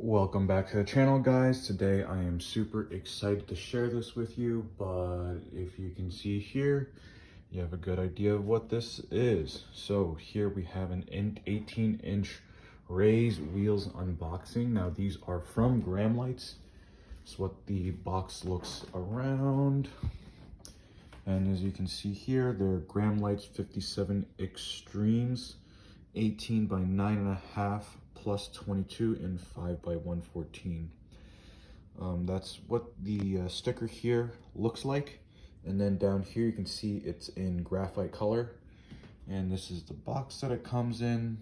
Welcome back to the channel, guys. Today I am super excited to share this with you, but if you can see here, you have a good idea of what this is. So here we have an 18-inch raised wheels unboxing. Now these are from Graham Lights. That's what the box looks around. And as you can see here, they're Graham Lights 57Xtremes, 18 by 9.5 plus 22 and 5 by 114. That's what the sticker here looks like. And then down here you can see it's in graphite color. And this is the box that it comes in.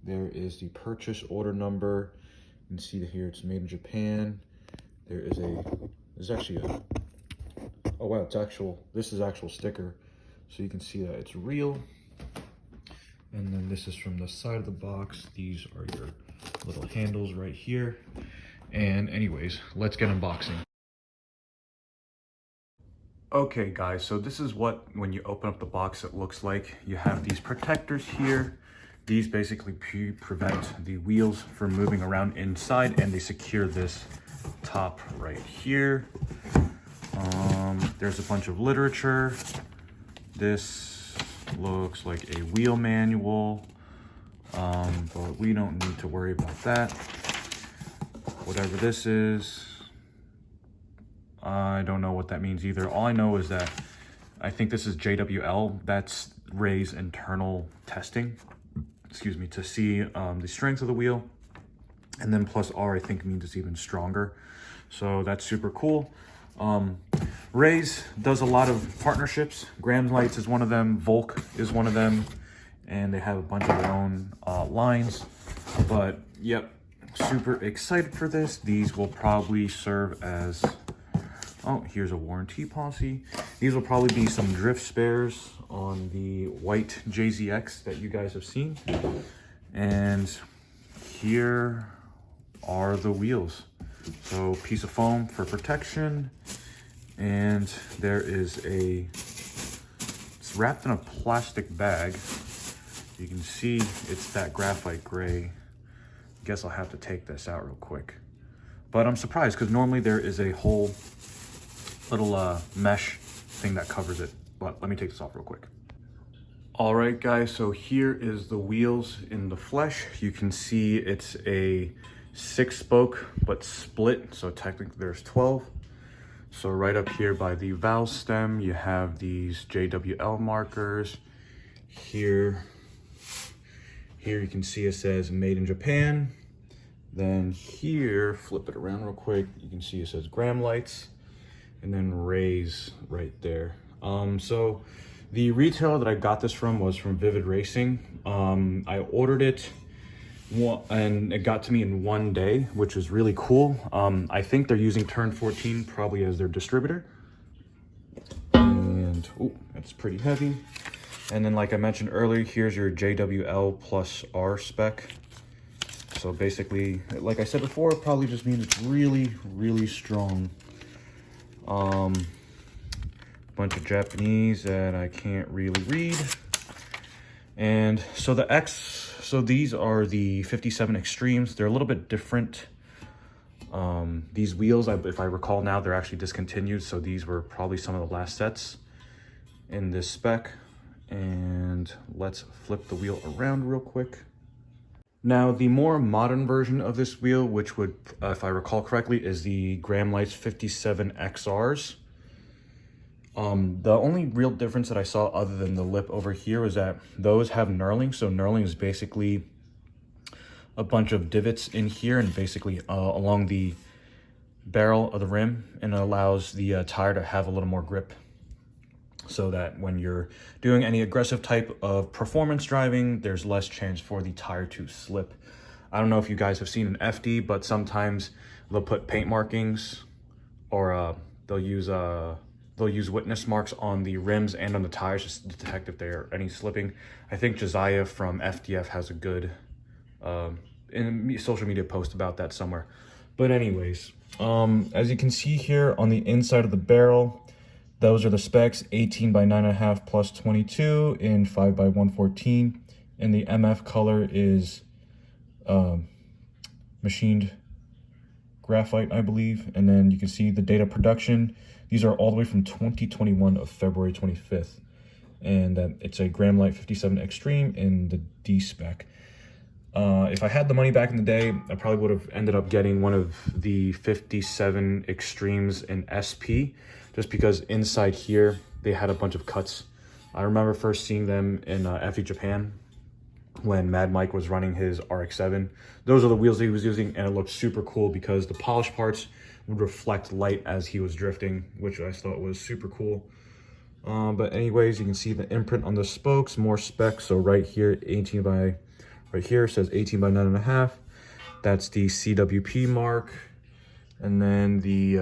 There is the purchase order number. You can see here it's made in Japan. There's actually a, oh wow, this is actual sticker. So you can see that it's real. And then this is from the side of the box. These are your little handles right here. And anyways, let's get unboxing. Okay guys, so this is what, when you open up the box, it looks like. You have these protectors here. These basically prevent the wheels from moving around inside, and they secure this top right here. There's a bunch of literature. This looks like a wheel manual, but we don't need to worry about that. Whatever this is, I don't know what that means either. All I know is that I think this is JWL. That's Ray's internal testing, to see the strength of the wheel. And then plus R, I think, means it's even stronger. So that's super cool. Ray's does a lot of partnerships. Graham Lights is one of them, Volk is one of them, and they have a bunch of their own lines. But yep, super excited for this. These will probably serve as, oh, here's a warranty policy. These will probably be some drift spares on the white JZX that you guys have seen. And here are the wheels. So piece of foam for protection. And there is it's wrapped in a plastic bag. You can see it's that graphite gray. Guess I'll have to take this out real quick. But I'm surprised because normally there is a whole little mesh thing that covers it. But let me take this off real quick. All right, guys, so here is the wheels in the flesh. You can see it's a 6-spoke, but split. So technically there's 12. So right up here by the valve stem, you have these JWL markers. Here you can see it says made in Japan. Then here, flip it around real quick, you can see it says Graham Lights, and then Ray's right there. So the retailer that I got this from was from Vivid Racing. I ordered it and it got to me in one day, which is really cool. I think they're using Turn 14 probably as their distributor. And oh, that's pretty heavy. And then, like I mentioned earlier, here's your JWL plus R spec. So basically, like I said before, it probably just means it's really, really strong. Bunch of Japanese that I can't really read. And so these are the 57Xtremes. They're a little bit different. These wheels, if I recall now, they're actually discontinued. So these were probably some of the last sets in this spec. And let's flip the wheel around real quick. Now, the more modern version of this wheel, which would, if I recall correctly, is the Graham Lights 57XRs. The only real difference that I saw other than the lip over here is that those have knurling. So knurling is basically a bunch of divots in here and basically along the barrel of the rim, and it allows the tire to have a little more grip so that when you're doing any aggressive type of performance driving, there's less chance for the tire to slip. I don't know if you guys have seen an FD, but sometimes they'll put paint markings, or they'll use witness marks on the rims and on the tires just to detect if there are any slipping. I think Josiah from FDF has a good social media post about that somewhere. But anyways, as you can see here on the inside of the barrel, those are the specs: 18 by 9.5 plus 22 and 5 by 114. And the MF color is machined graphite, I believe. And then you can see the date of production. These are all the way from 2021 of February 25th. And it's a Gramlite 57Xtreme in the D spec. If I had the money back in the day, I probably would have ended up getting one of the 57Xtremes in SP, just because inside here, they had a bunch of cuts. I remember first seeing them in FE Japan when Mad Mike was running his RX-7. Those are the wheels that he was using, and it looked super cool because the polished parts would reflect light as he was drifting, which I thought was super cool. But anyways, you can see the imprint on the spokes, more specs. So right here, 18 by, right here says 18 by 9.5. That's the CWP mark. And then the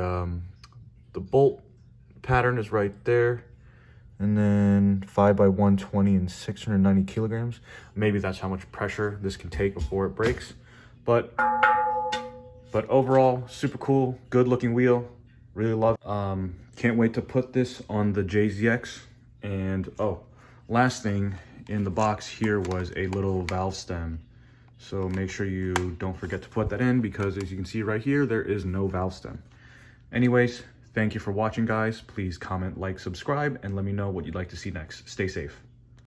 bolt pattern is right there. And then 5 by 120 and 690 kilograms. Maybe that's how much pressure this can take before it breaks. But overall, super cool, good looking wheel. Really love it. Can't wait to put this on the JZX. And oh, last thing in the box here was a little valve stem. So make sure you don't forget to put that in, because as you can see right here, there is no valve stem. Anyways, thank you for watching, guys. Please comment, like, subscribe, and let me know what you'd like to see next. Stay safe.